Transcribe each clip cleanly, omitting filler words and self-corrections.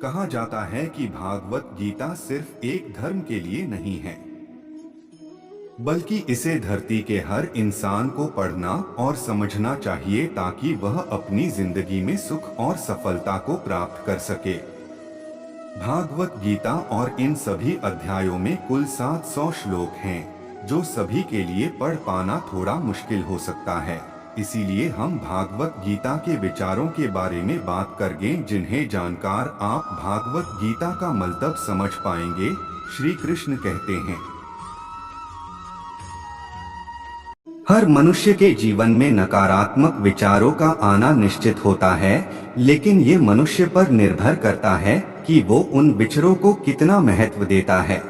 कहा जाता है कि भागवत गीता सिर्फ एक धर्म के लिए नहीं है, बल्कि इसे धरती के हर इंसान को पढ़ना और समझना चाहिए ताकि वह अपनी जिंदगी में सुख और सफलता को प्राप्त कर सके। भागवत गीता और इन सभी अध्यायों में कुल 700 श्लोक हैं, जो सभी के लिए पढ़ पाना थोड़ा मुश्किल हो सकता है। इसीलिए हम भागवत गीता के विचारों के बारे में बात करेंगे, जिन्हें जानकर आप भागवत गीता का मतलब समझ पाएंगे। श्री कृष्ण कहते हैं, हर मनुष्य के जीवन में नकारात्मक विचारों का आना निश्चित होता है, लेकिन ये मनुष्य पर निर्भर करता है कि वो उन विचारों को कितना महत्व देता है।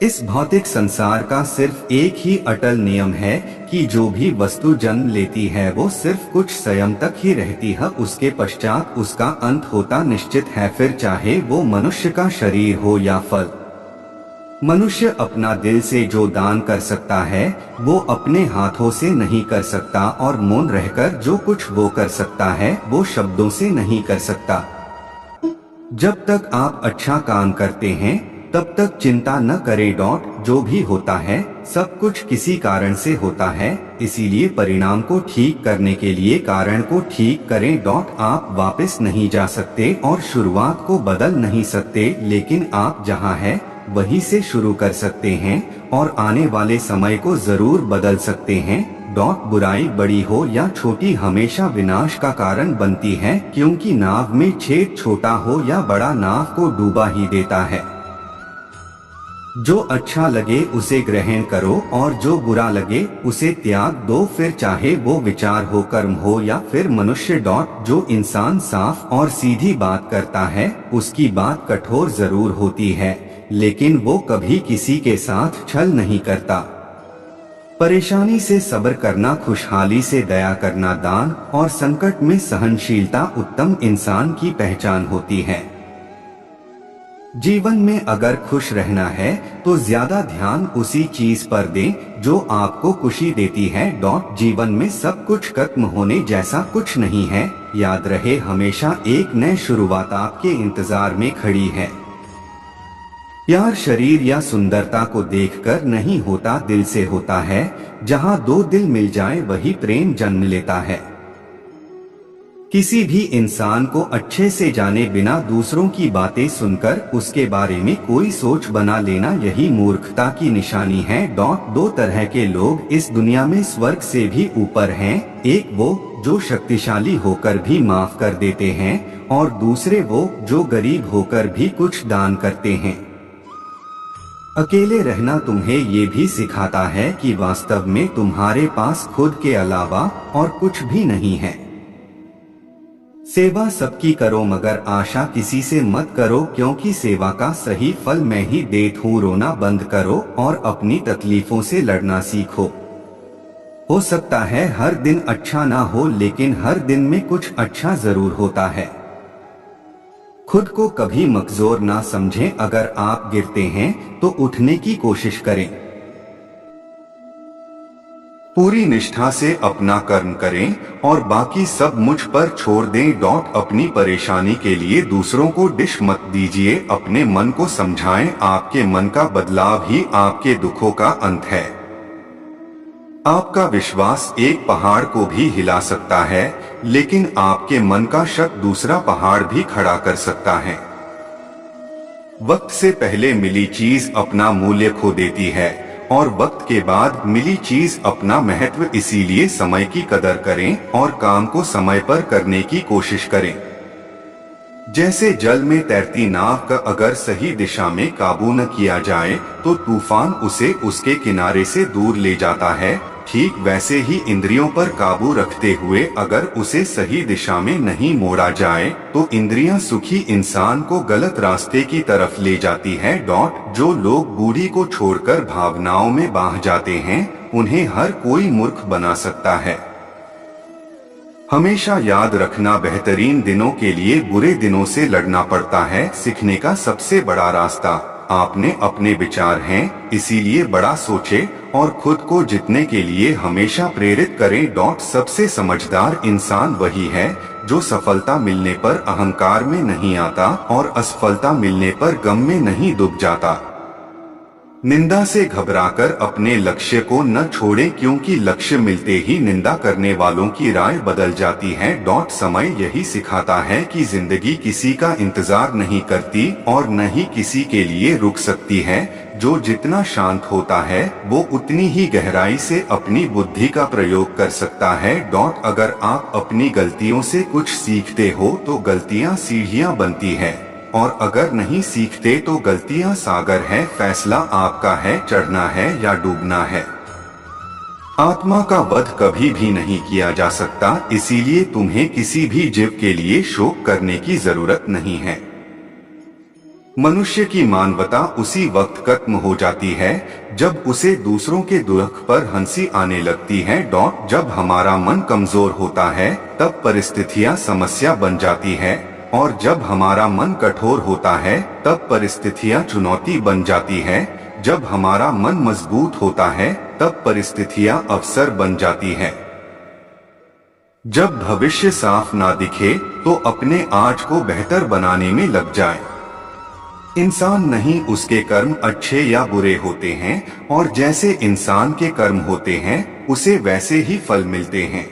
इस भौतिक संसार का सिर्फ एक ही अटल नियम है कि जो भी वस्तु जन्म लेती है वो सिर्फ कुछ समय तक ही रहती है, उसके पश्चात उसका अंत होता निश्चित है, फिर चाहे वो मनुष्य का शरीर हो या फल। मनुष्य अपना दिल से जो दान कर सकता है वो अपने हाथों से नहीं कर सकता, और मौन रहकर जो कुछ वो कर सकता है वो शब्दों से नहीं कर सकता। जब तक आप अच्छा काम करते हैं तब तक चिंता न करें। जो भी होता है सब कुछ किसी कारण से होता है, इसीलिए परिणाम को ठीक करने के लिए कारण को ठीक करें। आप वापस नहीं जा सकते और शुरुआत को बदल नहीं सकते, लेकिन आप जहां हैं वहीं से शुरू कर सकते हैं और आने वाले समय को जरूर बदल सकते हैं। बुराई बड़ी हो या छोटी हमेशा विनाश का कारण बनती है, क्योंकि नाव में छेद छोटा हो या बड़ा नाव को डूबा ही देता है। जो अच्छा लगे उसे ग्रहण करो और जो बुरा लगे उसे त्याग दो, फिर चाहे वो विचार हो, कर्म हो या फिर मनुष्य। जो इंसान साफ और सीधी बात करता है उसकी बात कठोर जरूर होती है, लेकिन वो कभी किसी के साथ छल नहीं करता। परेशानी से सब्र करना, खुशहाली से दया करना, दान और संकट में सहनशीलता उत्तम इंसान की पहचान होती है। जीवन में अगर खुश रहना है तो ज्यादा ध्यान उसी चीज पर दें जो आपको खुशी देती है। जीवन में सब कुछ खत्म होने जैसा कुछ नहीं है, याद रहे हमेशा एक नई शुरुआत आपके इंतजार में खड़ी है। प्यार शरीर या सुंदरता को देखकर नहीं होता, दिल से होता है। जहां दो दिल मिल जाए वही प्रेम जन्म लेता है। किसी भी इंसान को अच्छे से जाने बिना दूसरों की बातें सुनकर उसके बारे में कोई सोच बना लेना, यही मूर्खता की निशानी है। दो तरह के लोग इस दुनिया में स्वर्ग से भी ऊपर हैं, एक वो जो शक्तिशाली होकर भी माफ कर देते हैं और दूसरे वो जो गरीब होकर भी कुछ दान करते हैं। अकेले रहना तुम्हें ये भी सिखाता है कि वास्तव में तुम्हारे पास खुद के अलावा और कुछ भी नहीं है। सेवा सबकी करो मगर आशा किसी से मत करो, क्योंकि सेवा का सही फल मैं ही देता हूँ। रोना बंद करो और अपनी तकलीफों से लड़ना सीखो। हो सकता है हर दिन अच्छा ना हो, लेकिन हर दिन में कुछ अच्छा जरूर होता है। खुद को कभी कमजोर ना समझें, अगर आप गिरते हैं तो उठने की कोशिश करें। पूरी निष्ठा से अपना कर्म करें और बाकी सब मुझ पर छोड़ दें। अपनी परेशानी के लिए दूसरों को डिश मत दीजिए, अपने मन को समझाएं। आपके मन का बदलाव ही आपके दुखों का अंत है। आपका विश्वास एक पहाड़ को भी हिला सकता है, लेकिन आपके मन का शक दूसरा पहाड़ भी खड़ा कर सकता है। वक्त से पहले मिली चीज अपना मूल्य खो देती है और वक्त के बाद मिली चीज अपना महत्व, इसीलिए समय की कदर करें और काम को समय पर करने की कोशिश करें। जैसे जल में तैरती नाव का अगर सही दिशा में काबू न किया जाए तो तूफान उसे उसके किनारे से दूर ले जाता है, ठीक वैसे ही इंद्रियों पर काबू रखते हुए अगर उसे सही दिशा में नहीं मोड़ा जाए तो इंद्रियां सुखी इंसान को गलत रास्ते की तरफ ले जाती है। जो लोग बूढ़ी को छोड़कर भावनाओं में बह जाते हैं उन्हें हर कोई मूर्ख बना सकता है। हमेशा याद रखना, बेहतरीन दिनों के लिए बुरे दिनों से लड़ना पड़ता है। सीखने का सबसे बड़ा रास्ता आपने अपने विचार हैं, इसीलिए बड़ा सोचे और खुद को जीतने के लिए हमेशा प्रेरित करें। सबसे समझदार इंसान वही है जो सफलता मिलने पर अहंकार में नहीं आता और असफलता मिलने पर गम में नहीं डूब जाता। निंदा से घबराकर अपने लक्ष्य को न छोड़ें, क्योंकि लक्ष्य मिलते ही निंदा करने वालों की राय बदल जाती है। समय यही सिखाता है कि जिंदगी किसी का इंतजार नहीं करती और न ही किसी के लिए रुक सकती है। जो जितना शांत होता है वो उतनी ही गहराई से अपनी बुद्धि का प्रयोग कर सकता है। अगर आप अपनी गलतियों से कुछ सीखते हो तो गलतियां सीढ़ियां बनती है, और अगर नहीं सीखते तो गलतियां सागर है। फैसला आपका है, चढ़ना है या डूबना है। आत्मा का वध कभी भी नहीं किया जा सकता, इसीलिए तुम्हें किसी भी जीव के लिए शोक करने की जरूरत नहीं है। मनुष्य की मानवता उसी वक्त खत्म हो जाती है जब उसे दूसरों के दुख पर हंसी आने लगती है। जब हमारा मन कमजोर होता है तब परिस्थितियां समस्या बन जाती है, और जब हमारा मन कठोर होता है तब परिस्थितियां चुनौती बन जाती है। जब हमारा मन मजबूत होता है तब परिस्थितियां अवसर बन जाती है। जब भविष्य साफ ना दिखे तो अपने आज को बेहतर बनाने में लग जाए। इंसान नहीं, उसके कर्म अच्छे या बुरे होते हैं, और जैसे इंसान के कर्म होते हैं उसे वैसे ही फल मिलते हैं।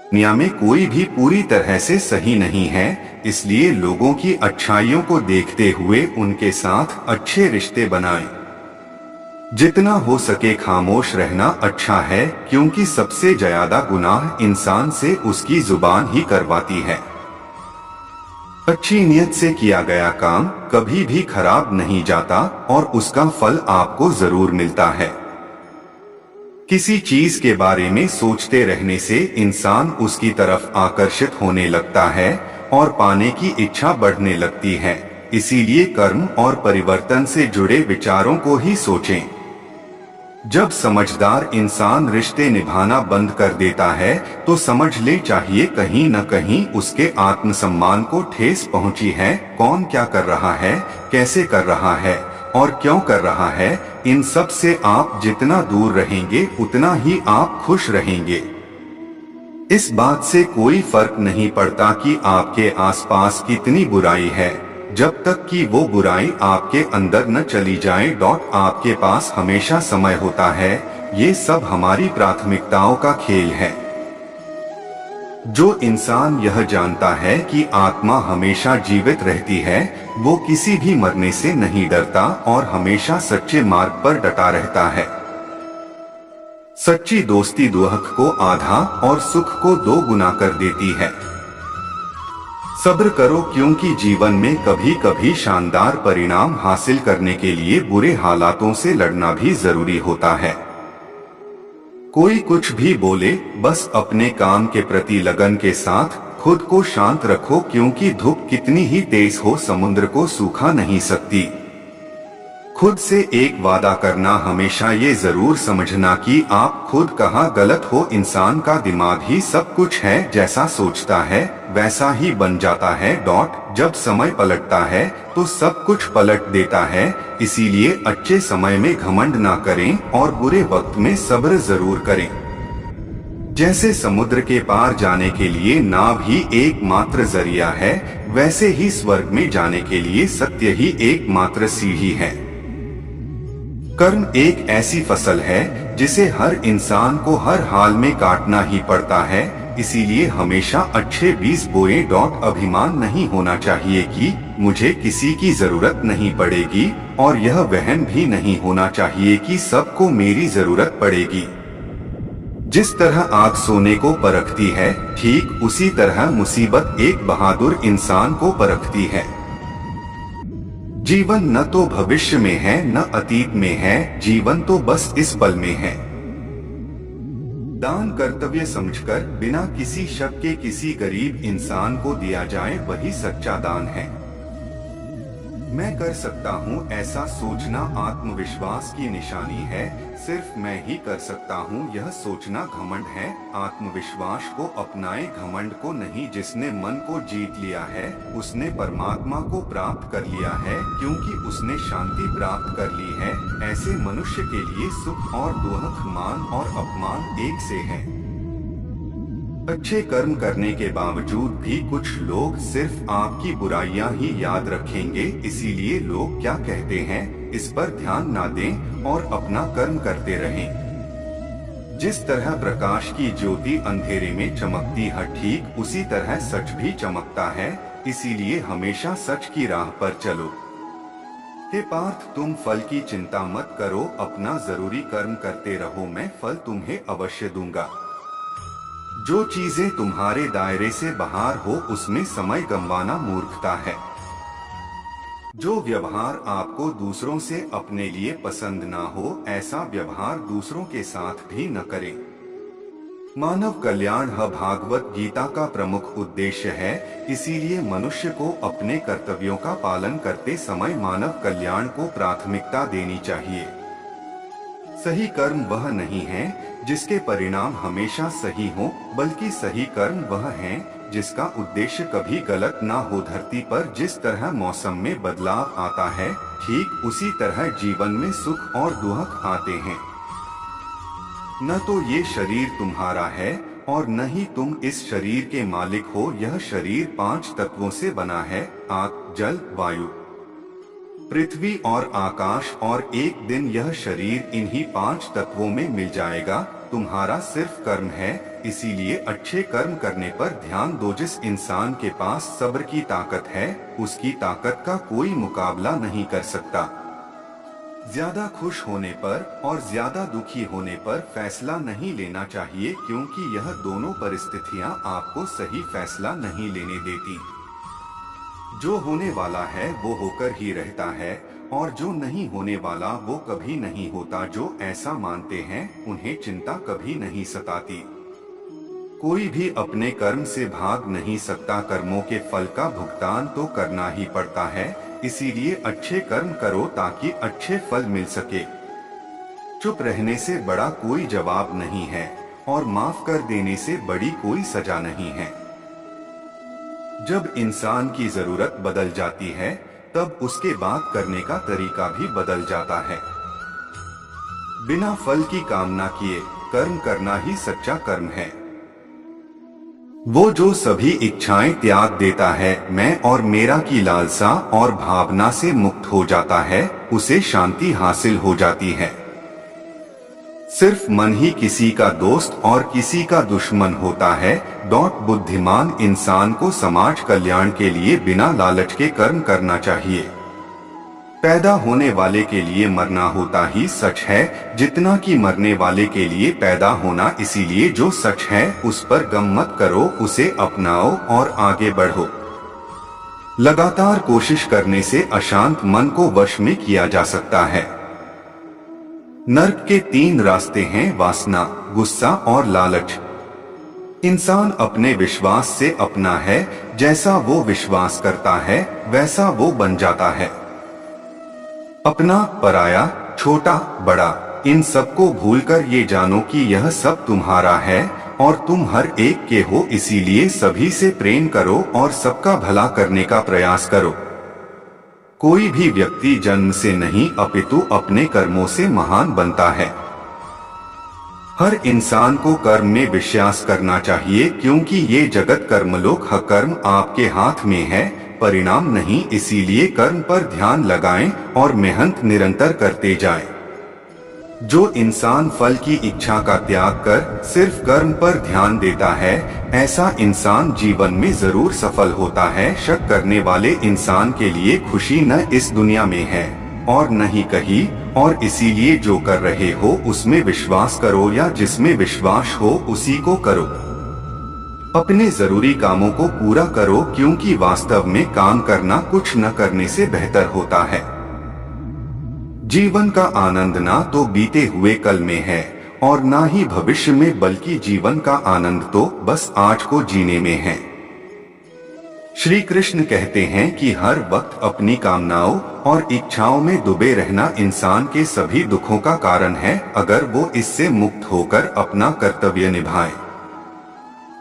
दुनिया में कोई भी पूरी तरह से सही नहीं है, इसलिए लोगों की अच्छाइयों को देखते हुए उनके साथ अच्छे रिश्ते बनाएं। जितना हो सके खामोश रहना अच्छा है, क्योंकि सबसे ज्यादा गुनाह इंसान से उसकी जुबान ही करवाती है। अच्छी नियत से किया गया काम कभी भी खराब नहीं जाता और उसका फल आपको जरूर मिलता है। किसी चीज के बारे में सोचते रहने से इंसान उसकी तरफ आकर्षित होने लगता है और पाने की इच्छा बढ़ने लगती है। इसीलिए कर्म और परिवर्तन से जुड़े विचारों को ही सोचें। जब समझदार इंसान रिश्ते निभाना बंद कर देता है तो समझ ले चाहिए कहीं न कहीं उसके आत्मसम्मान को ठेस पहुंची है। कौन क्या कर रहा है, कैसे कर रहा है और क्यों कर रहा है, इन सब से आप जितना दूर रहेंगे उतना ही आप खुश रहेंगे। इस बात से कोई फर्क नहीं पड़ता कि आपके आसपास कितनी बुराई है, जब तक कि वो बुराई आपके अंदर न चली जाए। आपके पास हमेशा समय होता है। ये सब हमारी प्राथमिकताओं का खेल है। जो इंसान यह जानता है कि आत्मा हमेशा जीवित रहती है, वो किसी भी मरने से नहीं डरता और हमेशा सच्चे मार्ग पर डटा रहता है। सच्ची दोस्ती दुख को आधा और सुख को 2 गुना कर देती है। सब्र करो, क्योंकि जीवन में कभी कभी शानदार परिणाम हासिल करने के लिए बुरे हालातों से लड़ना भी जरूरी होता है। कोई कुछ भी बोले, बस अपने काम के प्रति लगन के साथ खुद को शांत रखो, क्योंकि धूप कितनी ही तेज हो समुद्र को सूखा नहीं सकती। खुद से एक वादा करना, हमेशा ये जरूर समझना कि आप खुद कहाँ गलत हो। इंसान का दिमाग ही सब कुछ है, जैसा सोचता है वैसा ही बन जाता है। जब समय पलटता है तो सब कुछ पलट देता है। इसीलिए अच्छे समय में घमंड ना करें और बुरे वक्त में सब्र जरूर करें। जैसे समुद्र के पार जाने के लिए नाव ही एकमात्र जरिया है, वैसे ही स्वर्ग में जाने के लिए सत्य ही एकमात्र सीढ़ी है। कर्म एक ऐसी फसल है जिसे हर इंसान को हर हाल में काटना ही पड़ता है। इसीलिए हमेशा अच्छे बीज बोए। अभिमान नहीं होना चाहिए कि मुझे किसी की जरूरत नहीं पड़ेगी, और यह वहम भी नहीं होना चाहिए कि सबको मेरी जरूरत पड़ेगी। जिस तरह आग सोने को परखती है, ठीक उसी तरह मुसीबत एक बहादुर इंसान को परखती है। जीवन न तो भविष्य में है न अतीत में है, जीवन तो बस इस पल में है। दान कर्तव्य समझकर बिना किसी शक के किसी गरीब इंसान को दिया जाए, वही सच्चा दान है। मैं कर सकता हूँ ऐसा सोचना आत्मविश्वास की निशानी है। सिर्फ मैं ही कर सकता हूँ यह सोचना घमंड है। आत्मविश्वास को अपनाए, घमंड को नहीं। जिसने मन को जीत लिया है उसने परमात्मा को प्राप्त कर लिया है, क्योंकि उसने शांति प्राप्त कर ली है। ऐसे मनुष्य के लिए सुख और दुख, मान और अपमान एक से है। अच्छे कर्म करने के बावजूद भी कुछ लोग सिर्फ आपकी बुराइयां ही याद रखेंगे। इसीलिए लोग क्या कहते हैं इस पर ध्यान ना दें और अपना कर्म करते रहें। जिस तरह प्रकाश की ज्योति अंधेरे में चमकती है, ठीक उसी तरह सच भी चमकता है। इसीलिए हमेशा सच की राह पर चलो। हे पार्थ, तुम फल की चिंता मत करो, अपना जरूरी कर्म करते रहो, मैं फल तुम्हें अवश्य दूंगा। जो चीजें तुम्हारे दायरे से बाहर हो उसमें समय गंवाना मूर्खता है। जो व्यवहार आपको दूसरों से अपने लिए पसंद ना हो, ऐसा व्यवहार दूसरों के साथ भी न करें। मानव कल्याण भागवत गीता का प्रमुख उद्देश्य है। इसीलिए मनुष्य को अपने कर्तव्यों का पालन करते समय मानव कल्याण को प्राथमिकता देनी चाहिए। सही कर्म वह नहीं है जिसके परिणाम हमेशा सही हो, बल्कि सही कर्म वह है जिसका उद्देश्य कभी गलत ना हो। धरती पर जिस तरह मौसम में बदलाव आता है, ठीक उसी तरह जीवन में सुख और दुख आते हैं। न तो ये शरीर तुम्हारा है और न ही तुम इस शरीर के मालिक हो। यह शरीर 5 तत्वों से बना है, आग, जल, वायु, पृथ्वी और आकाश, और एक दिन यह शरीर इन्हीं 5 तत्वों में मिल जाएगा। तुम्हारा सिर्फ कर्म है, इसीलिए अच्छे कर्म करने पर ध्यान दो। जिस इंसान के पास सब्र की ताकत है, उसकी ताकत का कोई मुकाबला नहीं कर सकता। ज्यादा खुश होने पर और ज्यादा दुखी होने पर फैसला नहीं लेना चाहिए, क्योंकि यह दोनों परिस्थितियां आपको सही फैसला नहीं लेने देती। जो होने वाला है वो होकर ही रहता है, और जो नहीं होने वाला वो कभी नहीं होता। जो ऐसा मानते हैं उन्हें चिंता कभी नहीं सताती। कोई भी अपने कर्म से भाग नहीं सकता। कर्मों के फल का भुगतान तो करना ही पड़ता है। इसीलिए अच्छे कर्म करो ताकि अच्छे फल मिल सके। चुप रहने से बड़ा कोई जवाब नहीं है, और माफ कर देने से बड़ी कोई सजा नहीं है। जब इंसान की जरूरत बदल जाती है, तब उसके बात करने का तरीका भी बदल जाता है। बिना फल की कामना किए कर्म करना ही सच्चा कर्म है। वो जो सभी इच्छाएं त्याग देता है, मैं और मेरा की लालसा और भावना से मुक्त हो जाता है, उसे शांति हासिल हो जाती है। सिर्फ मन ही किसी का दोस्त और किसी का दुश्मन होता है। बुद्धिमान इंसान को समाज कल्याण के लिए बिना लालच के कर्म करना चाहिए। पैदा होने वाले के लिए मरना होता ही सच है, जितना कि मरने वाले के लिए पैदा होना। इसीलिए जो सच है उस पर गम मत करो, उसे अपनाओ और आगे बढ़ो। लगातार कोशिश करने से अशांत मन को वश में किया जा सकता है। नर्क के 3 रास्ते हैं, वासना, गुस्सा और लालच। इंसान अपने विश्वास से अपना है। जैसा वो विश्वास करता है वैसा वो बन जाता है। अपना, पराया, छोटा, बड़ा, इन सबको भूलकर ये जानो कि यह सब तुम्हारा है और तुम हर एक के हो। इसीलिए सभी से प्रेम करो और सबका भला करने का प्रयास करो। कोई भी व्यक्ति जन्म से नहीं अपितु अपने कर्मों से महान बनता है। हर इंसान को कर्म में विश्वास करना चाहिए, क्योंकि ये जगत कर्मलोक है। कर्म आपके हाथ में है, परिणाम नहीं। इसीलिए कर्म पर ध्यान लगाएं और मेहनत निरंतर करते जाएं। जो इंसान फल की इच्छा का त्याग कर सिर्फ कर्म पर ध्यान देता है, ऐसा इंसान जीवन में जरूर सफल होता है। शक करने वाले इंसान के लिए खुशी न इस दुनिया में है और न ही कहीं, और इसीलिए जो कर रहे हो उसमें विश्वास करो, या जिसमें विश्वास हो उसी को करो। अपने जरूरी कामों को पूरा करो, क्योंकि वास्तव में काम करना कुछ न करने से बेहतर होता है। जीवन का आनंद ना तो बीते हुए कल में है और ना ही भविष्य में, बल्कि जीवन का आनंद तो बस आज को जीने में है। श्री कृष्ण कहते हैं कि हर वक्त अपनी कामनाओं और इच्छाओं में डूबे रहना इंसान के सभी दुखों का कारण है। अगर वो इससे मुक्त होकर अपना कर्तव्य निभाए,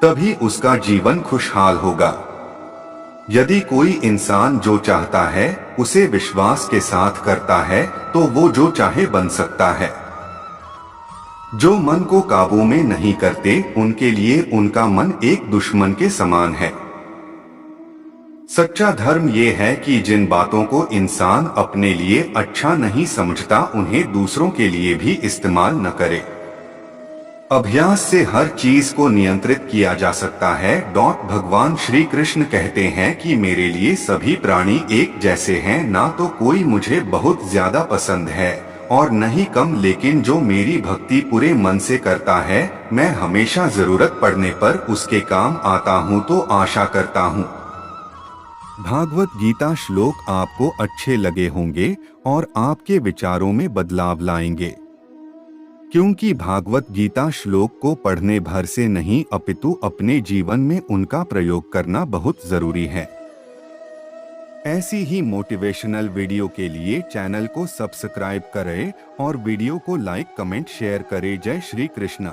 तभी उसका जीवन खुशहाल होगा। यदि कोई इंसान जो चाहता है उसे विश्वास के साथ करता है तो वो जो चाहे बन सकता है। जो मन को काबू में नहीं करते उनके लिए उनका मन एक दुश्मन के समान है। सच्चा धर्म ये है कि जिन बातों को इंसान अपने लिए अच्छा नहीं समझता उन्हें दूसरों के लिए भी इस्तेमाल न करे। अभ्यास से हर चीज को नियंत्रित किया जा सकता है। भगवान श्री कृष्ण कहते हैं कि मेरे लिए सभी प्राणी एक जैसे हैं, ना तो कोई मुझे बहुत ज्यादा पसंद है और न ही कम, लेकिन जो मेरी भक्ति पूरे मन से करता है मैं हमेशा जरूरत पड़ने पर उसके काम आता हूँ। तो आशा करता हूँ भागवत गीता श्लोक आपको अच्छे लगे होंगे और आपके विचारों में बदलाव लाएंगे, क्योंकि भागवत गीता श्लोक को पढ़ने भर से नहीं अपितु अपने जीवन में उनका प्रयोग करना बहुत जरूरी है। ऐसी ही मोटिवेशनल वीडियो के लिए चैनल को सब्सक्राइब करें और वीडियो को लाइक, कमेंट, शेयर करें। जय श्री कृष्ण।